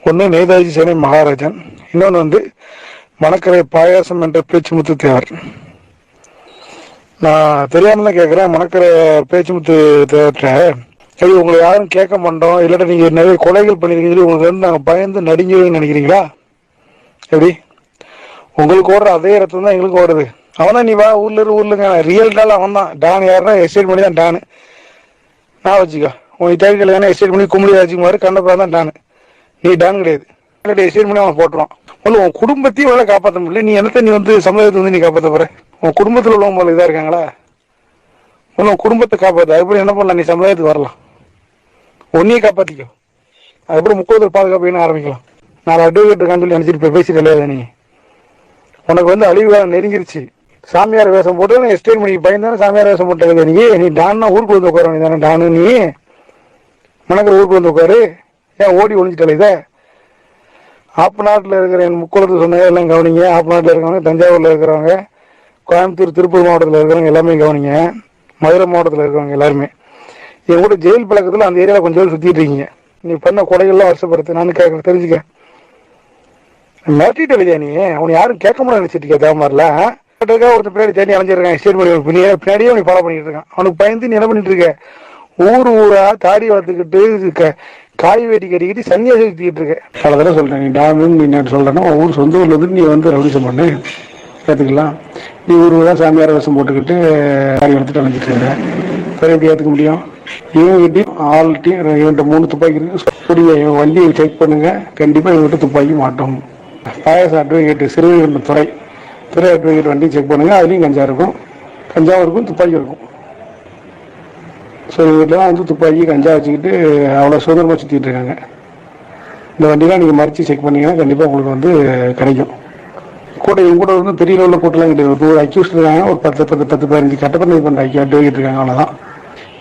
ஒன்று நேதாஜி சேனை மகாராஜன், இன்னொன்று வந்து மணக்கரை பாயாசம் என்ற பேச்சுமுத்து தேவர். நான் தெரியாம தான் கேட்குறேன். மணக்கரை பேச்சுமுத்து தேவர்கிட்ட சரி உங்களை யாரும் கேட்க மாட்டோம், இல்லாட்ட நீங்கள் நிறைய கொலைகள் பண்ணியிருக்கீங்க சொல்லி உங்களுக்கு வந்து நாங்கள் பயந்து நடுங்குவீங்கன்னு நினைக்கிறீங்களா? எப்படி உங்களுக்கு ஓடுற அதே இடத்துல தான் எங்களுக்கு ஓடுது. அவன் தான் நீ வா ஊர்லங்க ரியல் டால் அவன் தான். டான் யாருன்னா எஸ்டேட் பண்ணி தான் டானு. நான் வச்சுக்கோ உனக்கு தேவைக்கலையான எஸ்டேட் பண்ணி கும்பலி ராஜ்குமார் கண்ணப்பா தான் டானு. நீ டான் கிடையாது. எஸ்டேட் பண்ணி அவன் போட்டுருவான். முதல்ல உன் குடும்பத்தையும் உள்ள காப்பாற்ற முடியல, நீ என்னத்த நீ வந்து சமுதாயத்தை வந்து நீ காப்பாற்ற போற? உன் குடும்பத்தில் உள்ளவங்க போல இதாக இருக்காங்களா? உன் குடும்பத்தை காப்பாற்று. அதுக்கப்புறம் என்ன பண்ணலாம்? நீ சமுதாயத்துக்கு வரலாம், ஒன்னையே காப்பாற்றிக்கோ. அதுக்கப்புறம் முக்கியத்தில் பாதுகாப்பு ஆரம்பிக்கலாம். நான் அட்வொகேட் இருக்கான்னு சொல்லி நினைச்சிட்டு இப்போ பேசிட்டு இல்லையா? நீ உனக்கு வந்து அழிவு காலம் நெருங்கிருச்சு. சாமியார் வேஷம் போட்டு எஸ்டேட் பண்ணி பயந்தானே சாமியார் வேஷம் போட்டது. நீ டான்னா ஊருக்கு வந்து உட்கார வேண்டியதானே? டானு நீ மணக்கிற ஊருக்கு வந்து உட்காரு. ஏன் ஓடி ஒழிஞ்சிட்டல? இதை ஆப்பு நாட்டில் இருக்கிற என் முக்குளத்து சொன்ன எல்லாம் கவனிங்க. ஆப்பு நாட்டில் இருக்கிறவங்க, தஞ்சாவூரில் இருக்கிறவங்க, கோயம்புத்தூர் திருப்பூர் மாவட்டத்தில் இருக்கிறவங்க எல்லாமே கவனிங்க. மதுரை மாவட்டத்தில் இருக்கிறவங்க எல்லாருமே என் கூட ஜெயில் பழக்கத்தில் அந்த ஏரியாவில் கொஞ்சம் சுற்றிட்டு இருக்கீங்க. நீ பண்ண கொலைகள்லாம் வருஷப்படுத்து நான் கேட்க தெரிஞ்சுக்க. மிரட்டிட்டு இல்லையா நீ? அவனை யாரும் கேட்க முடியாது நினைச்சிட்டு இருக்க தேவமாரிலாம். ஒருத்தர் பின்னாடி தேடி அலைஞ்சிருக்கான், ஸ்டேட் பின்னாடியே அவனை ஃபாலோ பண்ணிட்டு இருக்கான். அவனுக்கு பயந்து நீ என்ன பண்ணிட்டு இருக்க? ஊரா தாடி வளர்த்துக்கிட்டு காய் வேட்டி கட்டிக்கிட்டு சன்னியாசி சுத்திக்கிட்டு இருக்க. பல தடவை சொல்றேன், நீ டாமின்னு நீ சொல்றேன்னா ஊர் சொந்த ஊர்ல இருந்து நீ வந்து ரவுடிசம் பண்ணு ஏத்துக்கலாம். நீ ஊர் சாமியார் வேஷம் போட்டுக்கிட்டு காய் வளர்த்துட்டு அலைஞ்சிட்டு இருக்க. வேற எப்படி ஏத்துக்க முடியும்? இவங்கிட்டையும் ஆள்கிட்டையும் இவன்கிட்ட 3 துப்பாக்கி இருக்கு. வண்டியை செக் பண்ணுங்க, கண்டிப்பா இவங்கிட்ட துப்பாக்கி மாட்டோம். பாயச அட்வொகேட் சிறுவைகுண்டம் துறை அட்வொகேட் வண்டியும் செக் பண்ணுங்க, அதுலேயும் கஞ்சா இருக்கும், கஞ்சாவும் இருக்கும், துப்பாக்கி இருக்கும். ஸோ இவங்கெல்லாம் வந்து துப்பாக்கி கஞ்சா வச்சுக்கிட்டு அவ்வளோ சுதந்திரமாக சுற்றிட்டு இருக்காங்க. இந்த வண்டிலாம் நீங்கள் மறைச்சி செக் பண்ணிங்கன்னா கண்டிப்பாக உங்களுக்கு வந்து கிடைக்கும். இவங்க கூட வந்து பெரிய லெவலில் கூட்டலாம் கிடையாது. ஒரு அக்யூஸ்ட் இருக்காங்க, ஒரு 10-15 கட்டப்பண்ணி பண்ணுற அட்வொகேட் இருக்காங்க, அவ்வளோதான்.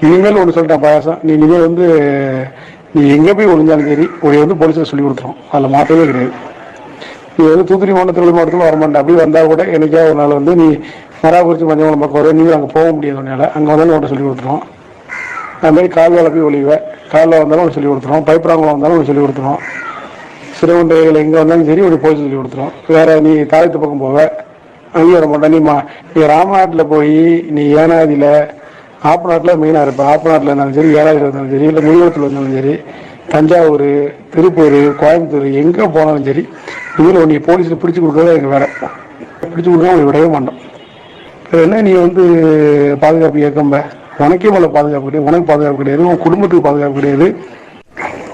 இனிமேல் ஒன்று சொல்லிட்டேன் பாயாசம், நீ இனிமேல் வந்து நீ எங்கே போய் ஒழிஞ்சாலும் சரி உடைய வந்து போலீஸில் சொல்லி கொடுத்துரும், அதில் மாற்றவே கிடையாது. நீ வந்து தூத்துக்குடி மாவட்டத்தில் வரமாட்டேன். அப்படி வந்தால் கூட என்னைக்கா ஒரு நாள் வந்து நீ மராகுறிச்சி மஞ்சள் பக்கம் வர, நீங்கள் அங்கே போக முடியாது. உன்னால அங்கே வந்தாலும் உன்ட்ட சொல்லி கொடுத்துருவோம். அதுமாதிரி கால்வாயில் போய் ஒழிவேன், காலில் வந்தாலும் ஒன்று சொல்லி கொடுத்துருவோம், பைப்ராங்கில் வந்தாலும் ஒன்று சொல்லி கொடுத்துருவோம், சிறுவண்டைகள் எங்கே வந்தாலும் சரி ஒரு போய் சொல்லி கொடுத்துருவோம். வேற நீ தாயத்து பக்கம் போவ, அங்கேயும் வர மாட்டேன். நீ ராமநாட்டில் போய் நீ ஏனாதியில் ஆப்பு நாட்டில் மெயினாக இருப்பேன். ஆப்பு நாட்டில் இருந்தாலும் சரி, ஏனாதியில் இருந்தாலும் சரி, இல்லை முனிவரத்தில் இருந்தாலும் சரி, தஞ்சாவூர், திருப்பூர், கோயம்புத்தூர் எங்கே போனாலும் சரி, இதில் நீ போலீஸில் பிடிச்சி கொடுக்குறதா எங்கள் வேலை. பிடிச்சி கொடுத்தா உங்களை விடவே மாட்டோம். என்ன நீ வந்து பாதுகாப்பு இயக்கம்ப, உனக்கே மேலே பாதுகாப்பு கிடையாது, உனக்கு பாதுகாப்பு கிடையாது, உன் குடும்பத்துக்கு பாதுகாப்பு கிடையாது,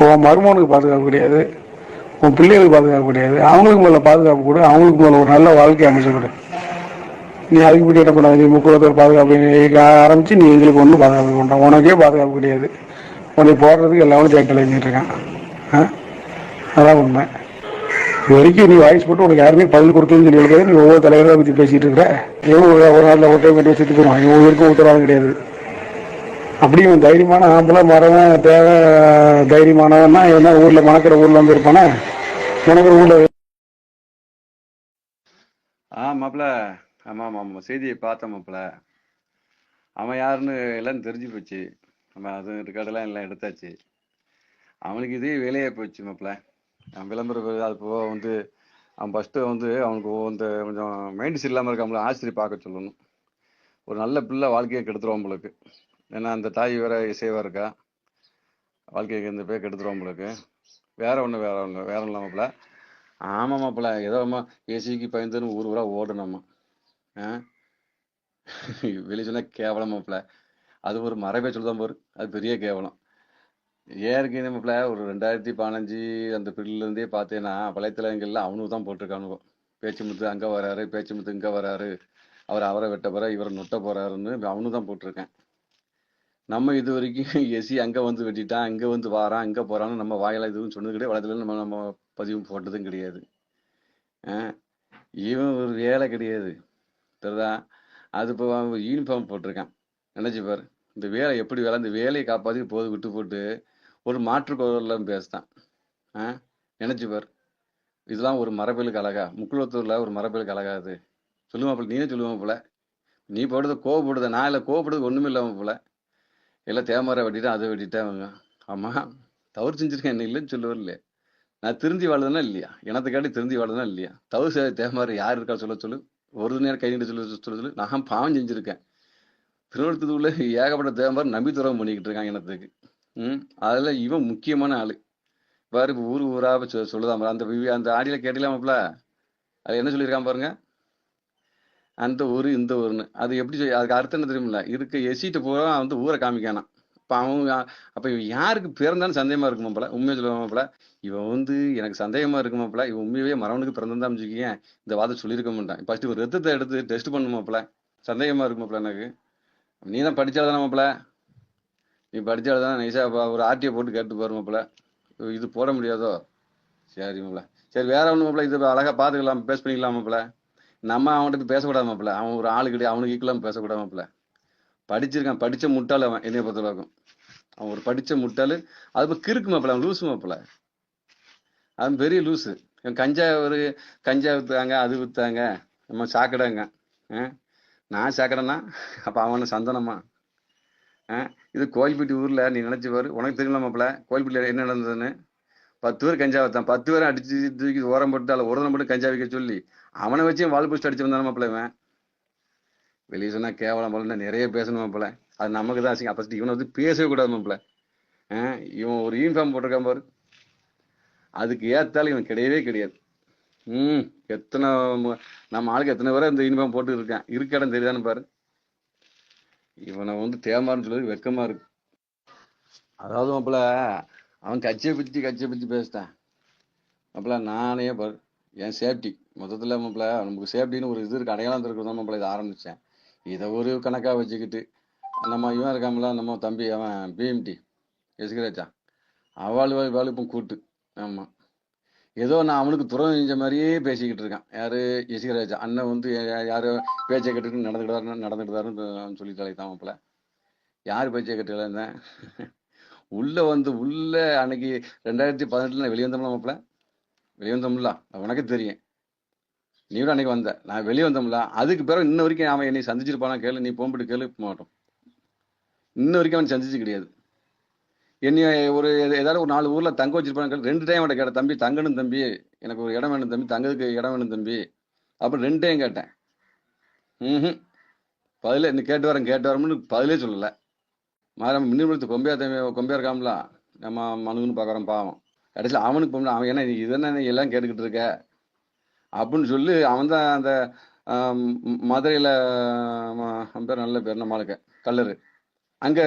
உன் மருமகனுக்கு பாதுகாப்பு கிடையாது, உன் பிள்ளைகளுக்கு பாதுகாப்பு கிடையாது. அவங்களுக்கு மேலே பாதுகாப்பு கூட, அவங்களுக்கு மேலே ஒரு நல்ல வாழ்க்கை அமைச்சு கொடு. நீ அதுக்கு போய் என்ன பண்ணாது? நீ முக்குளத்தோர் பாதுகாப்பு ஆரம்பிச்சு நீ எங்களுக்கு ஒன்றும் பாதுகாப்பு பண்ணுறான். உனக்கே பாதுகாப்பு கிடையாது. உன்னை போடுறதுக்கு எல்லாரும் தேட்டல் எழுதிட்டு இருக்கான். அதான் உண்மை. இது வரைக்கும் நீ வாய்ஸ் போட்டு உனக்கு யாருமே பதில் கொடுத்ததுன்னு சொல்லி எழுதாது. நீ ஒவ்வொரு தலைவரை பற்றி பேசிட்டு இருக்கிற. இவங்க ஒரு நாளில் ஒரு டைம் கட்டி வச்சுட்டு போயிடுவான். இவங்க இருக்கும் உத்தரவாதம் கிடையாது. அப்படியும் தைரியமான ஆம்பளை மரவன் தேவை தைரியமானவன்னா என்ன ஊரில் மணக்கிற ஊரில் வந்து இருப்பானே, மணக்கிற ஊரில். மாப்பிள்ள, ஆமாம் செய்தியை பார்த்தேன் மாப்பிள்ள. அவன் யாருன்னு எல்லாம் தெரிஞ்சு போச்சு. நம்ம அது ரெக்கார்டெல்லாம் எல்லாம் எடுத்தாச்சு. அவனுக்கு இதே வேலையே போச்சு மாப்பிள்ள. அவன் விளம்பரம் அது போக வந்து அவன் ஃபஸ்ட்டு வந்து அவனுக்கு வந்து கொஞ்சம் மைண்ட்ஸ் இல்லாமல் இருக்காமல ஆசிரியர் பார்க்க சொல்லணும். ஒரு நல்ல பிள்ளை வாழ்க்கையை கெடுத்துருவான் உங்களுக்கு. ஏன்னா அந்த தாய் வேற இசைவாக இருக்கா, வாழ்க்கைக்கு இந்த பேர் கெடுத்துருவான் உங்களுக்கு. வேற ஒன்று இல்லாமப்பில்ல. ஆமாம் மாப்பிள்ள, ஏதோ அம்மா ஏசிக்கு பயந்துன்னு ஊர் ஓடணும்மா. வெளியே சொன்னா கேவலம் மாப்பிள்ள. அது ஒரு மரபே சொல்லுதான் போரு, அது பெரிய கேவலம். ஏற்கனவே மாப்பிள்ள ஒரு 2015 அந்த பிரிலேருந்தே பார்த்தேன்னா வலைத்தளங்கள்ல அவனுக்கு தான் போட்டிருக்கானுவோ. பேச்சுமுத்து அங்கே வராரு, பேச்சுமுத்து இங்கே வராரு, அவரை வெட்ட போற, இவரை நொட்ட போறாருன்னு அவனு தான் போட்டிருக்கேன். நம்ம இது வரைக்கும் எசி அங்கே வந்து வெட்டிட்டான், இங்கே வந்து வாரான், இங்கே போறான்னு நம்ம வாயில இதுவும் சொன்னது கிடையாது. வளத்துல நம்ம பதிவும் போட்டதும் கிடையாது. இவன் ஒரு வேலை கிடையாது தெரியுதா? அது இப்போ யூனிஃபார்ம் போட்டிருக்கான். நினைச்சு பாரு இந்த வேலை எப்படி வேலை. இந்த வேலையை காப்பாற்றி போது விட்டு போட்டு ஒரு மாற்றுக்கோரெல்லாம் பேசுதான். நினைச்சு பாரு, இதெல்லாம் ஒரு மரபேலுக்கு அழகா? முக்குளத்தூர்ல ஒரு மரபேலுக்கு அழகா? அது சொல்லுமா போல, நீனே சொல்லுவான் போல. நீ போடுறது கோவப்படுத, நான் இல்லை கோவப்படுறது ஒண்ணுமே இல்லாம போல. எல்லாம் தேமரை வெட்டிட்டேன், அதை வெட்டிட்டேன். ஆமா தவறு செஞ்சிருக்கேன், என்ன இல்லைன்னு சொல்லுவார் இல்லையே. நான் திருந்தி வாழ்றதுனா இல்லையா? எனத்துக்காண்டி திருந்தி வாழ்றதுனா இல்லையா? தவிர தேமாரி யார் இருக்கா சொல்ல சொல்லு. ஒரு நேரம் கை நீட்டு சொல்லு. நான் பாவம் செஞ்சிருக்கேன். திருவள்ளூர்ல ஏகப்பட்ட தேமாரி நம்பி துரோகம் பண்ணிக்கிட்டு இருக்காங்க எனத்துக்கு. அதுல இவன் முக்கியமான ஆளு. பாரு இப்ப ஊரா சொல்லுதான் அந்த ஆடியில கேட்டீங்களாமப்ல, அது என்ன சொல்லியிருக்கான் பாருங்க. அந்த ஊரு இந்த ஊருன்னு அது எப்படி அதுக்கு அர்த்தம் என்ன தெரியுமில்ல? இருக்க எசிட்ட பூரா வந்து ஊரை காமிக்கானாம். அப்ப அவங்க அப்ப இவன் யாருக்கு பிறந்தான்னு சந்தேகமா இருக்குமாப்ல, உண்மையை சொல்லுவாமாப்ல. இவன் வந்து எனக்கு சந்தேகமா இருக்குமாப்ல, இவன் உண்மையாவே மரவனுக்கு பிறந்திருந்தான்னு வச்சுக்கேன், இந்த வாதம் சொல்லியிருக்க மாட்டான். ஃபர்ஸ்ட் இவன் ரத்தத்தை எடுத்து டெஸ்ட் பண்ணுமாப்ல, சந்தேகமா இருக்குமாப்ல எனக்கு. நீ தான் படிச்சாதானாமாப்ல, நீ படிச்சால்தான் நைஸா ஒரு ஆர்டியை போட்டு கேட்டு பாருமாப்ல. இது போட முடியாதோ? சரிமாப்ல. சரி வேற ஒண்ணுமாப்ல, இது அழகா பாத்துக்கலாம், பேஸ் பண்ணிக்கலாமாப்ல. நம்ம அவன்கிட்ட பேசக்கூடாதுமாப்ல, அவன் ஒரு ஆளு கிடையாது, அவனுக்கு ஈக்குவலாம் பேசக்கூடாதுமாப்ல. படிச்சிருக்கான், படிச்ச முட்டாள் அவன், என்னைய பொறுத்தளவுக்கும். அவன் ஒரு படிச்ச முட்டாளு. அது இப்போ கிறுக்கு மாப்பிள்ள, அவன் லூசு மாப்பிள்ள, அவன் பெரிய லூசு. கஞ்சா வித்தாங்க, அது வித்தாங்க, நம்ம சாக்கடைங்க. நான் சாக்கடைன்னா அப்ப அவன சந்தனமா? இது கோயில்பட்டி ஊர்ல நீ நினைச்சு பாரு, உனக்கு தெரியல மாப்பிள்ள கோயில்பட்டியில என்ன நடந்ததுன்னு. 10 பேர் கஞ்சா வைத்தான், 10 பேரும் அடிச்சு தூக்கி ஓரம் போட்டு அதில் ஒருத்தனை மட்டும் கஞ்சா வைக்க சொல்லி அவனை வச்சு வால் போஸ்ட் அடிச்சு வந்தான மாப்பிள்ள. இவன் வெளியே சொன்னா கேவலம் போல, நிறைய பேசணும் மாப்பிள்ள, அது நமக்கு தான் அசிங்க. அப்ப இவனை வந்து பேசவே கூடாது மாப்பிள்ள. இவன் ஒரு யூனிஃபார்ம் போட்டிருக்கான் பாரு, அதுக்கு ஏத்தாலும் இவன் கிடையவே கிடையாது. எத்தனை நம்ம ஆளுக்கு எத்தனை பேரை இந்த யூனிஃபார்ம் போட்டு இருக்கான், இருக்க இடம் தெரியுதான்னு பாரு. இவனை வந்து தேமான்னு சொல்றது வெக்கமா இருக்கு. அதாவது மாப்பிள்ள, அவன் கட்சியை பத்தி பேசிட்டான் மாப்பிள்ள. நானே பாரு என் சேஃப்டி மொத்தத்தில் மாப்பிள்ள, நமக்கு சேஃப்டின்னு ஒரு இது இருக்கு, அடையாளம் இருக்கு தான் மாப்பிள்ள இதை ஆரம்பிச்சேன். இதை ஒரு கணக்காக வச்சுக்கிட்டு நம்ம இவன் இருக்காமல, நம்ம தம்பி அவன் பிஎம்டி எசுகிறாச்சா, அவள் இப்போ கூட்டு. ஆமா, ஏதோ நான் அவனுக்கு துறம் செஞ்ச மாதிரியே பேசிக்கிட்டு இருக்கான். யாரு? எசுகிறாச்சா அண்ணன் வந்து யாரு பேச்சை கேட்டுட்டு நடந்துக்கிட்டாருன்னு சொல்லி தலைத்தான் மாப்பிள்ள. யார் பேச்சை கேட்டுல இருந்தேன்? உள்ள அன்னைக்கு 2018 வெளியே வந்தோம்ல மாப்பிள்ள, வெளியே வந்தோம்ல, உனக்கு தெரியும், நீ கூட அன்னைக்கு வந்த, நான் வெளியே வந்தோம்ல. அதுக்கு பிறகு இன்ன வரைக்கும் அவன் என்னை சந்திச்சிருப்பானா கேளு, நீ போம்பிட்டு கேளு மாட்டோம். இன்ன வரைக்கும் அவன் சந்திச்சு கிடையாது. என்னைய ஒரு ஏதாவது ஒரு 4 ஊர்ல தங்க வச்சிருப்பாங்க. 2 டைம் அவன் கேட்டேன், தம்பி தங்கணும் தம்பி, எனக்கு ஒரு இடம் வேணும் தம்பி, தங்கதுக்கு இடம் வேணும் தம்பி அப்படின்னு 2 டைம் கேட்டேன். பதிலே இன்னும் கேட்டு வரேன்னு பதிலே சொல்லலை. மாறாம மின்னிபுரத்து கொம்பியா இருக்காமல, நம்ம மனுன்னு பார்க்குறோம் பாவம். கடைசியில் அவனுக்கு போகணும், அவன் என்ன இதென்ன எல்லாம் கேட்டுக்கிட்டு இருக்க அப்படின்னு சொல்லி அவன் தான் அந்த மதுரையில் அவன் பேர் நல்ல பேர், நம்மளுக்கு கல்லரு, அங்கே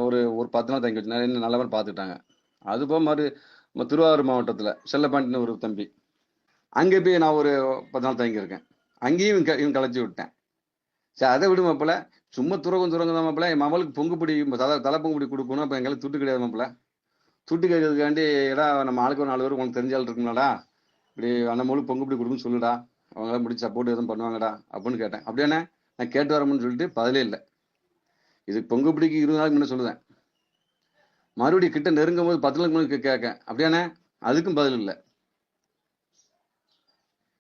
ஒரு 10 நாள் தங்கி வச்சு என்ன நல்லவன் பார்த்துக்கிட்டாங்க. அது போக மாதிரி திருவாரூர் மாவட்டத்தில் செல்லப்பாண்டின்னு ஒரு தம்பி, அங்கே போய் நான் ஒரு 10 நாள் தங்கியிருக்கேன். அங்கேயும் இவன் கலைச்சி விட்டேன். சரி அதை விடு மாப்பிள்ள, சும்மா துறகம் தான் மாப்பிள்ள. என் மகளுக்கு பொங்குப்பிடி தலை பொங்குப்பிடி கொடுக்கணும். அப்போ எங்களுக்கு துட்டு கிடையாது மாப்பிள்ள. துட்டு கேட்கறதுக்காண்டி ஏடா நம்ம ஆளுக்கு ஒரு 4 பேர் உனக்கு தெரிஞ்சாலும் இருக்குங்களாடா, இப்படி அந்த மொழி பொங்குப்பிடி கொடுக்குன்னு சொல்லுடா, அவங்களாம் முடிச்சு சப்போர்ட் எதுவும் பண்ணுவாங்கடா அப்படின்னு கேட்டேன். அப்படியானே நான் கேட்டு வரமுன்னு சொல்லிட்டு பதிலே இல்லை. இதுக்கு பொங்குப்பிடிக்கு 20 நாளுக்கு முன்னே சொல்லுவேன். மறுபடியும் கிட்ட நெருங்கும் போது 10 நாளுக்கு முன்னாடி கேட்கேன். அப்படியானே அதுக்கும் பதில் இல்லை.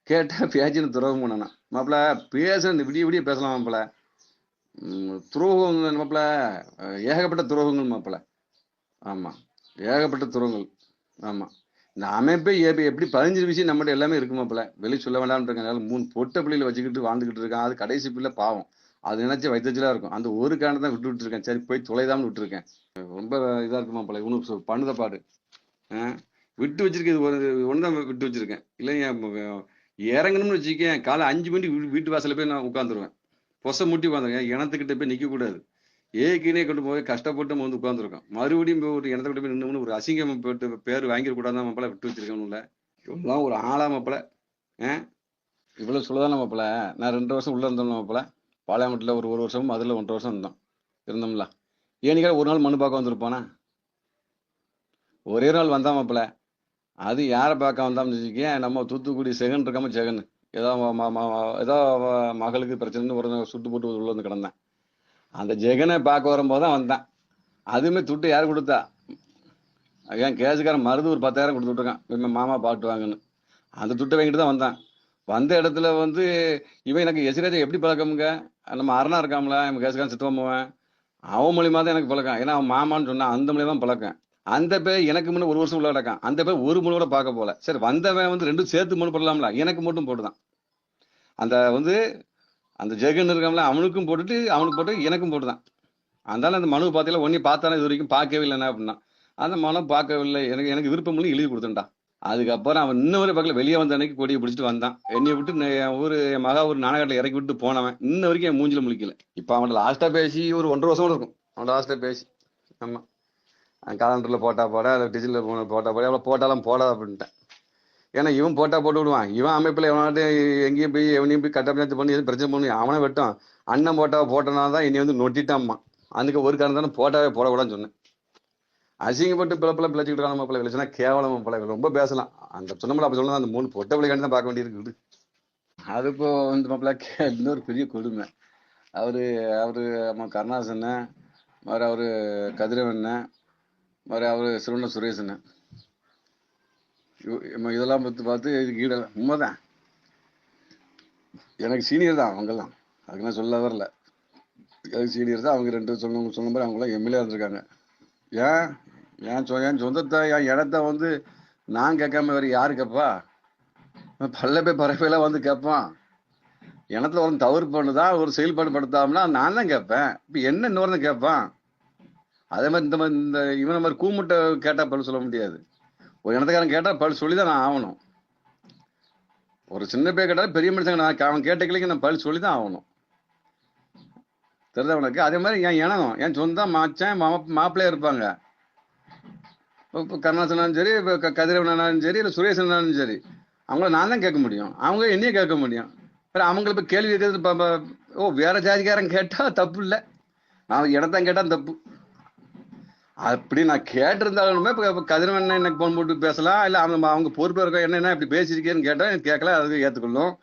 கேட்டா பேச்சுன்னு துரோகம் பண்ணனா மாப்பிள்ள. பேச விடிய பேசலாம் மாப்பிள்ள. துரோகங்கள் மாப்பிள்ள, ஏகப்பட்ட துரோகங்கள் மாப்பிள்ள. ஆமா, ஏகப்பட்ட துரோகங்கள். ஆமா, இந்த அமைப்பே எப்படி 15 விஷயம் நம்மகிட்ட எல்லாமே இருக்கு மாப்பிள்ள. வெளியே சொல்ல வேண்டாம்னு இருக்கனால 3 பொட்டை பிள்ளைகளை வச்சுக்கிட்டு வாழ்ந்துகிட்டு இருக்கான். அது கடைசி பிள்ளை பாவம், அது நினைச்சு வைத்தச்சலா இருக்கும். அந்த ஒரு காரணம் தான் விட்டு இருக்கேன். சரி போய் தொலைதாமனு விட்டுருக்கேன். ரொம்ப இதா இருக்கு மாப்பிள்ள. இவனுக்கு பண்ணுத பாடு விட்டு வச்சிருக்கேன். ஒண்ணுதான் விட்டு வச்சிருக்கேன். இல்லைங்க இறங்கணும்னு வச்சுக்கேன், காலை 5 மணிக்கு வீட்டு வாசல போய் நான் உட்காந்துருவேன். பொசை முட்டி உட்காந்துருக்கேன். இனத்துக்கிட்ட போய் நிக்க கூடாது. ஏற்கனவே கொண்டு போய் கஷ்டப்பட்டு வந்து உட்காந்துருக்கோம். மறுபடியும் போய் ஒரு இடத்துக்கிட்ட போய் நின்று ஒரு அசிங்கம் போட்டு பேர் வாங்கிட கூடாதான் மாப்பிள்ள விட்டு வச்சிருக்கேன்ல. இவ்வளவு ஒரு ஆளா மாப்பிள்ள. இவ்வளவு சொல்லதான மாப்பிள்ள. நான் 2 வருஷம் உள்ள இருந்தோம்ல மாப்பிள்ள. பாளையமட்டில் ஒரு வருஷமும் அதுல 1.5 வருஷம் இருந்தோம்ல. ஏனிக்கா ஒரு நாள் மண்ணு பார்க்க வந்திருப்பானா? ஒரே நாள் வந்தா மாப்பிள்ள. அது யாரை பார்க்க வந்தான்னு வச்சுக்கேன், நம்ம தூத்துக்குடி செகன் இருக்காம ஜெகன் ஏதோ மகளுக்கு பிரச்சனைன்னு ஒரு சுட்டு போட்டு உள்ள வந்து கிடந்தேன். அந்த ஜெகனை பார்க்க வரும்போதுதான் வந்தேன். அதுவுமே துட்டு யாரு கொடுத்தா? ஏன் கேஸுக்காரன் மருது ஒரு 10,000 கொடுத்து விட்டுருக்கான், மாமா பாட்டு வாங்கன்னு. அந்த துட்டை வாங்கிட்டு தான் வந்தேன். வந்த இடத்துல வந்து இவன் எனக்கு எசிராஜா எப்படி பழக்கமுங்க, நம்ம அரணா இருக்காமல நம்ம கேஸுக்காரன் சித்தவன், அவன் மூலியமா தான் எனக்கு பழக்கம். ஏன்னா அவன் மாமான்னு சொன்னான், அந்த மூலியமா தான் பழக்கம். அந்த பேர் எனக்கு முன்ன ஒரு வருஷம் உள்ள கிடக்கான். அந்த பேர் ஒரு மனு கூட பார்க்க போல. சரி வந்தவன் வந்து ரெண்டும் சேர்த்து மனு போடலாம்ல, எனக்கு மட்டும் போட்டுதான். அந்த வந்து அந்த ஜெகன் இருக்கான்ல அவனுக்கும் போட்டுட்டு அவனுக்கு போட்டு எனக்கும் போட்டுதான். அதனால அந்த மனு பார்த்தீங்களா ஒன்னே பார்த்தானே இது வரைக்கும் பார்க்கவே இல்லைண்ணா அப்படின்னா. அந்த மனு பார்க்கவில்லை, எனக்கு எனக்கு விருப்பம் இல்லை எழுதி கொடுத்துட்டான். அதுக்கப்புறம் அவன் இன்ன வரை பார்க்கல, வெளியே வந்த அன்னைக்கு கொடியை பிடிச்சிட்டு வந்தான். என்னைய விட்டு என் ஊர் என் மகா ஒரு நானகாட்டில் இறக்கி விட்டு போனவன் இன்ன வரைக்கும் என் மூஞ்சில முழிக்கல. இப்போ அவன் லாஸ்டா பேசி ஒரு 1.5 வருஷம் கூட இருக்கும். அவன் லாஸ்டா பேசி ஆமா காலண்டர்ல போட்டா போட டிஜிட்டல் போட்டா போட அவ்வளோ போட்டாலும் போடாத அப்படின்ட்டேன். ஏன்னா இவன் போட்டா போட்டு விடுவான். இவன் அமைப்பில் எவனாட்டு எங்கேயும் போய் எவனையும் போய் கட்டப்பிடிச்சு பண்ணி எதுவும் பிரச்சனை பண்ணி அவனை வெட்டும். அண்ணன் போட்டனால தான் என்னை வந்து நொட்டிட்டாம்மா. அதுக்கு ஒரு காரணம் தானே போட்டாவே போடக்கூடாதுன்னு சொன்னேன். அசிங்கப்பட்டு பிளப்பில் பிழைச்சிக்கிட்டு இருக்கான மாப்பிள்ளை விளைச்சுன்னா கேவலம் மாப்பிள்ளை ரொம்ப பேசலாம். அந்த சொன்னோம்ல அப்போ சொன்னா அந்த 3 பொட்ட பிள்ளைக்காண்டி தான் பார்க்க வேண்டியிருக்குது. அது இப்போ வந்து மாப்பிள்ளை இன்னொரு பெரிய கொடுமை. அவரு அவரு நம்ம கருணாசன் மாதிரி அவரு கதிரவன் மாதிரி அவரு சிறுவண்ண சுரேசன் இதெல்லாம் பார்த்து இதுக்கு ஈட உண்மைதான். எனக்கு சீனியர் தான் அவங்கெல்லாம், அதுக்கு நான் சொல்ல வரல. எனக்கு சீனியர் தான் அவங்க 2 சொன்ன மாதிரி அவங்களாம் எம்எல்ஏ இருந்திருக்காங்க. ஏன் என் சொந்தத்தை என் இடத்த வந்து நான் கேட்காம வேற யாரு கேட்பா? பறவையெல்லாம் வந்து கேட்பான். இடத்துல ஒரு தவறு பண்ணுதான் ஒரு செயல்பாடு படுத்தாமனா நான் தான் கேட்பேன். இப்ப என்ன இன்னொரு கேட்பான்? அதே மாதிரி இந்த இவனை மாதிரி கூமுட்டை கேட்டா பல் சொல்ல முடியாது. ஒரு இடத்துக்காரன் கேட்டா பல் சொல்லிதான் நான் ஆகணும். ஒரு சின்ன பேர் கேட்டாலும் பெரிய மனுஷங்க நான் அவன் கேட்ட கிளைக்கு நான் பல் சொல்லிதான் ஆகணும். தெரியுதா உனக்கு? அதே மாதிரி என் இனம் என் சொந்தம் மாச்சேன் மாப்பிள்ளையா இருப்பாங்க. இப்போ கருணாசனாலும் சரி, இப்போ கதிரவனாலும் சரி, இல்லை சுரேசனாலும் சரி, அவங்கள நான் தான் கேட்க முடியும். அவங்க என்னையே கேட்க முடியும். அவங்கள இப்போ கேள்வி கேட்கறது வேற ஜாதிக்காரன் கேட்டா தப்பு இல்லை, நான் இடத்தான் கேட்டா தப்பு. அப்படி நான் கேட்டிருந்தாலுமே இப்போ கதிரவன் எனக்கு போன் போட்டு பேசலாம். இல்லை அவங்க பொறுப்பாக இருக்க என்ன இப்படி பேசியிருக்கேன்னு கேட்டால் எனக்கு கேட்கல, அது ஏற்றுக்கொள்ளும்.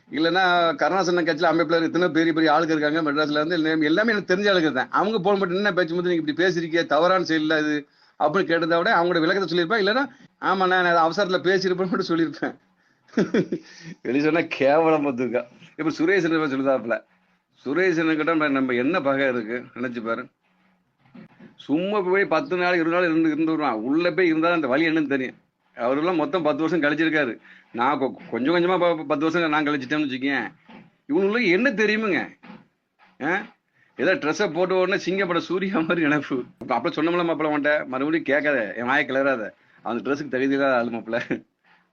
இல்லைன்னா கருணாசன கட்சியில் அமைப்பில் இத்தனை பெரிய பெரிய ஆளுக்கு இருக்காங்க மெட்ராஸ்ல இருந்து, எல்லாமே எனக்கு தெரிஞ்ச ஆளுக்கு தான். அவங்க போன் போட்டு என்ன பேச்சு போது நீங்க இப்படி பேசியிருக்கே தவறான செயல் இது அப்படின்னு கேட்டதை விட அவங்களோட விளக்கத்தை சொல்லியிருப்பேன். இல்லைன்னா ஆமா நான் அவசரத்தில் பேசியிருப்பேன் மட்டும் சொல்லியிருப்பேன். வெளியே சொன்னா கேவலம் பார்த்துருக்கா. இப்ப சுரேசன் சொல்லுதாப்புல, சுரேசன் கிட்ட நம்ம என்ன பகை இருக்கு நினைச்சு பாரு. சும்மா போய் 10 நாள் 20 நாள் இருந்து வருவான். உள்ள போய் இருந்தாலும் அந்த வழி என்னன்னு தெரியும். அவரெல்லாம் மொத்தம் 10 வருஷம் கழிச்சிருக்காரு. நான் கொஞ்சம் கொஞ்சமா 10 வருஷம் நான் கழிச்சிட்டேன்னு வச்சுக்கேன். இவனுக்கு என்ன தெரியுமுங்க? ஏதோ ட்ரெஸ்ஸை போட்டு உடனே சிங்கப்பட சூர்யா மாதிரி நினைப்பு. அப்ப சொன்னோம்ல மாப்பிள்ள உன்ட்ட மறுபடியும் கேட்காத, என் வாயை கிளறாத. அந்த ட்ரெஸ்ஸுக்கு தகுதி இல்லாத ஆளு மாப்பிள்ள.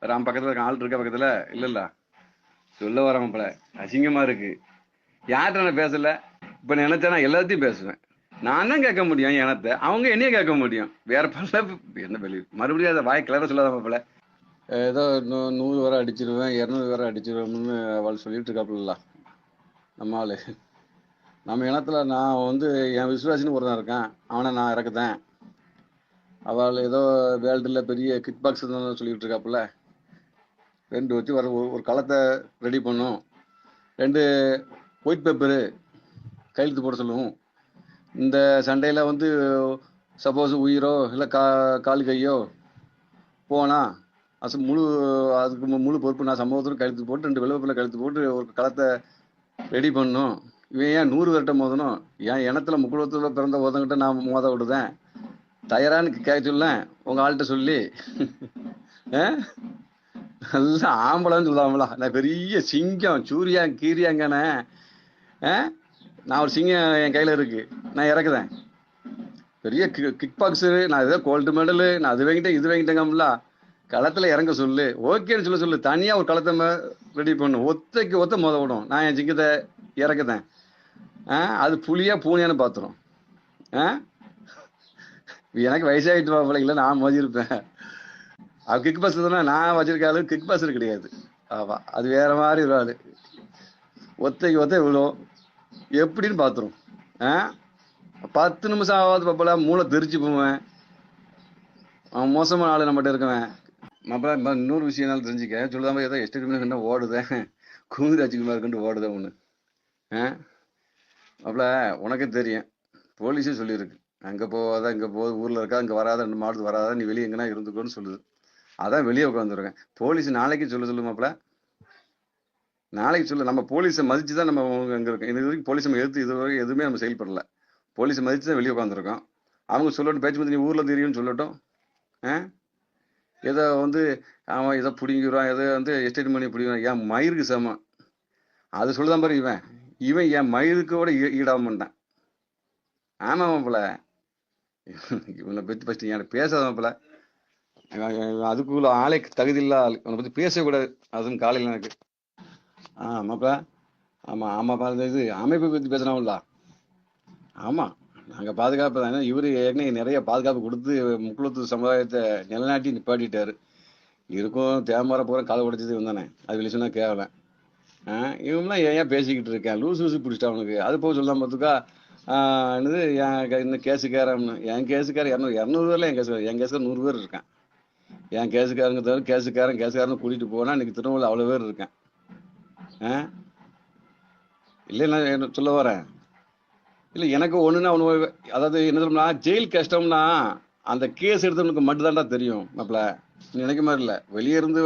ராம் பக்கத்துல ஆள் இருக்க பக்கத்துல இல்ல சொல்ல வர மாப்பிள்ள. அசிங்கமா இருக்கு. யார்கிட்ட நான் பேசல. இப்ப நினைச்சா எல்லாத்தையும் பேசுவேன். நான் தான் கேட்க முடியும் எனத்தை, அவங்க என்னைய கேட்க முடியும். வேற பல என்ன வெளியே மறுபடியும் அதை வாய் கிளற சொல்லாத மாப்பிள்ள. ஏதோ 100 வரை அடிச்சிருவேன் 200 வரை அடிச்சிருவேன்னு அவள் சொல்லிட்டு இருக்காப்புல நம்ம ஆளு. நம்ம இனத்துல நான் வந்து என் விசுவாசின்னு ஒருத்தன் இருக்கேன், அவனை நான் இறக்குதேன். அவள் ஏதோ வேர்ல்டுல பெரிய கிக் பாக்ஸ் சொல்லிட்டு இருக்காப்புல. 2 வச்சு வர ஒரு களத்தை ரெடி பண்ணும், 2 ஒயிட் பேப்பரு கையெழுத்து போட சொல்லுவோம். இந்த சண்டையில வந்து சப்போஸ் உயிரோ இல்லை கால் கையோ போனா அதுக்கு முழு பொறுப்பு நான் சம்பவத்தில் கழுத்து போட்டு 2 வெள்ளப்பில் கழுத்து போட்டு ஒரு களத்தை ரெடி பண்ணும். இவன் ஏன் 100 வருட்ட மோதணும்? என் இனத்துல முக்குளத்துல பிறந்த ஒருத்தங்கிட்ட நான் மோத விடுதேன். தயாரான்னு கேட்க சொல்ல உங்க ஆள்கிட்ட சொல்லி நல்லா ஆம்பளன்னு சொல்லாமலா. நான் பெரிய சிங்கம் சூரியா கீரியாங்கண்ணே. நான் ஒரு சிங்கம் என் கையில இருக்கு, நான் இறக்குதேன். பெரிய கிக் பாக்ஸு, நான் ஏதோ கோல்டு மெடலு, நான் அது வாங்கிட்டேன் இது வாங்கிட்டேங்கம்ல. களத்துல இறங்க சொல்லு, ஓகேன்னு சொல்லு. தனியா ஒரு களத்தை ரெடி பண்ணும், ஒத்தைக்கு ஒத்த மோத விடும். நான் என் சிங்கத்தை இறக்குதேன். அது புலியா பூனையான்னு பாத்துரும். எனக்கு வயசாகிட்டு போல, இல்லை நான் மோதிருப்பேன். அது கிக் பாஸ் தானே நான் வச்சிருக்க ஆளு, கிக் பாஸ் கிடையாது. ஆமா அது வேற மாதிரி ஒரு ஆளு. ஒத்தைக்கு ஒத்தை விடும் எப்படின்னு பாத்துரும். 10 நிமிஷம் ஆகாது பாப்பல, மூளை தெரிச்சு போவேன். அவன் மோசமான ஆளு நம்மகிட்ட இருக்கவன். மாப்பிள்ள இன்னொரு விஷயம் தெரிஞ்சுக்க சொல்லுதாம, ஏதோ எஸ்டிமேட் ஓடுதேன் குமுதி ராஜ்குமார் கண்டு ஓடுதேன் ஒண்ணு. மாப்பிள்ள உனக்கே தெரியும், போலீஸே சொல்லியிருக்கு அங்க போகாத இங்க போகுது, ஊர்ல இருக்கா இங்க வராத 2 மாதத்துக்கு வராத, நீ வெளியே எங்கன்னா இருந்துக்கோன்னு சொல்லுது. அதான் வெளியே உட்காந்துருக்கேன். போலீஸ் நாளைக்கு சொல்லு மாப்பிள்ள, நாளைக்கு சொல்லு. நம்ம போலீஸை மதிச்சுதான் நம்ம அங்க இருக்கோம். இது வரைக்கும் போலீஸ் நம்ம எடுத்து இது வரைக்கும் எதுவுமே நம்ம செயல்படல. போலீஸை மதிச்சுதான் வெளியே உட்காந்துருக்கோம். அவங்க சொல்லட்டும், பேச்சு மதி நீ ஊர்ல தெரியும்னு சொல்லட்டும். ஆ ஏதோ வந்து அவன் ஏதோ பிடிங்கிறான், ஏதோ வந்து எஸ்டேட் பண்ணி பிடிக்கிறான், என் மயிருக்கு சமம். அது சொல்லுதான் பாரு இவன். இவன் என் மயிருக்கு ஈடாக மாட்டான். ஆமா மாப்பிள. இவனை பத்தி ஃபர்ஸ்ட் எனக்கு பேசாத மாப்பிள. அதுக்குள்ள ஆளே தகுதி இல்ல ஆள். இவனை பத்தி பேசக்கூடாது. அதுவும் காலையில் எனக்கு. மாப்பிள. ஆமா ஆமாப்பா, இது அமைப்பை பத்தி பேசுறாங்கல்ல. ஆமா, நாங்க பாதுகாப்பு தான். ஏன்னா இவரு ஏற்கனவே நிறைய பாதுகாப்பு கொடுத்து முக்குளத்தூர் சமுதாயத்தை நிலநாட்டி நிப்பாட்டிட்டாரு. இருக்கும் தேமார பூரா காலை உடைச்சது இவன் தானே. அது வெளியே சொன்னா கேவலன். இவங்களாம் ஏன் பேசிக்கிட்டு இருக்கேன், லூசு லூசு பிடிச்சிட்டா அவனுக்கு. அது போக சொல்லலாம் பார்த்துக்கா. என்னது இன்னும் கேஸுக்காரன், என் கேஸுக்காரன் 200 பேர்ல என் கேஸுக்காரன் 100 பேர் இருக்கான். என் கேஸுக்காரங்க தவிர கேஸுக்காரன் கூட்டிட்டு போனா இன்னைக்கு திருநெல்வேலி அவ்வளவு பேர் இருக்கேன். இல்லை நான் என்ன சொல்ல வரேன், இல்லை எனக்கு ஒண்ணுன்னா ஒண்ணு. அதாவது என்ன சொல்லணும்னா, ஜெயில் கஷ்டம்னா அந்த கேஸ் எடுத்தவனுக்கு மட்டும்தான்டா தெரியும் மாப்பிள. நினைக்க மாதிரி இல்லை. வெளியே இருந்து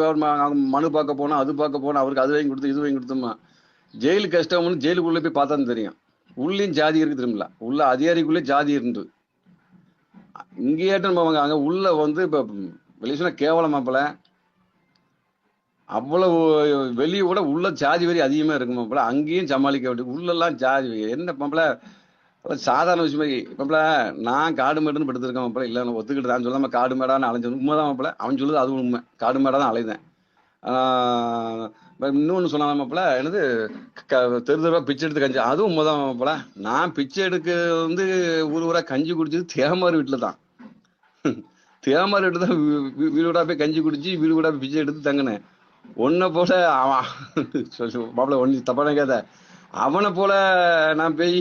மனு பார்க்க போனா, அது பார்க்க போனா, அவருக்கு அது வாங்கி கொடுத்து இது வாங்கி கொடுத்தோமா. ஜெயிலு கஷ்டம்னு ஜெயிலுக்குள்ள போய் பார்த்தா தெரியும். உள்ளேயும் ஜாதி இருக்கு தெரியுமில்ல. உள்ள அதிகாரிக்குள்ளே ஜாதி இருந்து இங்கேயாட்டும் நம்ம அங்க உள்ள வந்து இப்ப வெளியே சொன்னா கேவலம் மாப்பிள. அவ்வளவு வெளியே கூட உள்ள ஜாதி வரி அதிகமா இருக்கு மாப்பிள. அங்கேயும் சமாளிக்க வேண்டிய உள்ளெல்லாம் ஜாதி என்ன மாப்பிள. சாதாரண விஷயமா மாப்பிள. நான் காடு மேடுன்னு படுத்திருக்கேன் மாப்பிள. இல்ல நான் ஒத்துக்கிட்டு தான் சொல்லாம காடு மேடான்னு அலைஞ்சது உண்மைதான் மாப்பிள. அவன் சொல்லுது அது உண்மை. காடு மேடா தான் அலைதேன். இன்னொன்னு சொன்னா மாப்பிள, என்னது தெரு தெருவா பிச்சை எடுத்து கஞ்சி, அதுவும் உண்மைதான் மாப்பிள. நான் பிச்சை எடுக்க வந்து ஊர் ஊரா கஞ்சி குடிச்சது தேமார் வீட்டுல தான். தேமார் வீட்டு தான் வீடு வீடா போய் கஞ்சி குடிச்சு வீடு வீடா போய் பிச்சை எடுத்து தங்கினேன். ஒன்ன போல அவன் மாப்பிள ஒன்னு தப்பான கேத. அவனை போல நான் போய்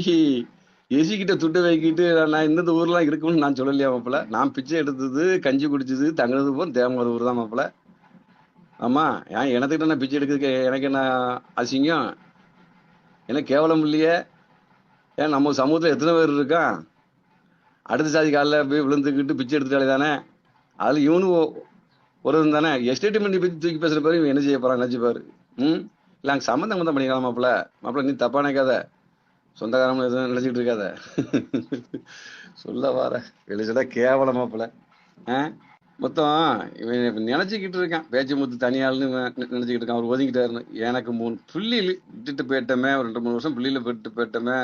எசிக்கிட்ட துட்டு வைக்கிட்டு நான் இந்த ஊர்லாம் இருக்குன்னு நான் சொல்லலையா மாப்பிள. நான் பிச்சை எடுத்தது கஞ்சி குடிச்சது தங்கினது போல தேமார் ஊர் தான் மாப்பிள. ஆமா, ஏன் எனத்துக்கிட்ட நான் பிச்சை எடுக்கிறதுக்கு எனக்கு என்ன அசிங்கம், எனக்கு கேவலம் இல்லையே. ஏன் நம்ம சமூகத்துல எத்தனை பேர் இருக்கான். அடுத்த சாதி காலில் போய் விழுந்துக்கிட்டு பிச்சை எடுத்துட்டாலே தானே. அதுல இவனு ஒரு தானே. எஸ்டேட் பண்ணி பத்தி தூக்கி பேசுற பேரு இவன் என்ன செய்ய போறான் நினைச்சுப்பாரு. இல்ல அங்க சம்மந்தம் தான் பண்ணிக்கலாம் மாப்பிள. மாப்பிள நீ தப்பா நினைக்காத, சொந்தக்காரன் எதுவும் நினைச்சிட்டு இருக்காத. சொல்ல வர வெளிச்சதா கேவலம் மாப்பிள. மொத்தம் இவன் நினைச்சுக்கிட்டு இருக்கான் பேச்சு முத்து தனியாள்னு நினைச்சுக்கிட்டு இருக்கான். அவர் ஒதுங்கிட்டாருன்னு. எனக்கு 3 புள்ளியில் விட்டுட்டு போயிட்டோமே, ஒரு 2-3 வருஷம் புள்ளியில விட்டு போயிட்டோமே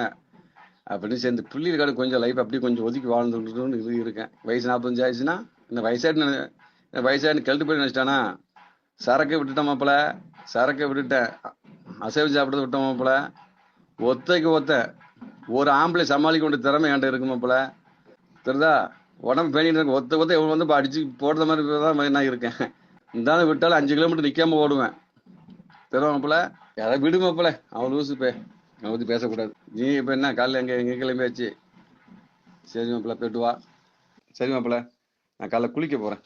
அப்படின்னு சேர்ந்து புள்ளியில் காடு கொஞ்சம் லைஃப் அப்படி கொஞ்சம் ஒதுக்கி வாழ்ந்துட்டு இது இருக்கேன். வயசு 45 ஆயிடுச்சுன்னா இந்த வயசாயின்னு கெழுட்டு போய் நினைச்சிட்டானா. சரக்கை விட்டுட்டேன் மாப்பிள. சரக்கை விட்டுட்டேன். அசைவு சாப்பிடுறது விட்டோம் மாப்பிள. ஒத்தைக்கு ஒத்த ஒரு ஆம்பளை சமாளிக்க வேண்டிய திறமை என்கிட்ட இருக்கு மாப்பிள. தெரியுதா. உடம்பு பேணிட்டு இருக்கு. ஒத்த ஒத்த இவன் வந்து அடிச்சு போடுற மாதிரி நான் இருக்கேன். இந்த விட்டாலும் 5 கிலோமீட்டர் நிக்காம ஓடுவேன். தெரியும் மாப்பிள. யாராவது விடு மாப்பிள. அவன் லூசு பே. அவனை பத்தி பேசக்கூடாது. நீ இப்ப என்ன காலைல எங்க கிளம்பியாச்சு. சரி மாப்பிள போயிட்டு வா. சரி மாப்பிள, நான் காலைல குளிக்க போறேன்.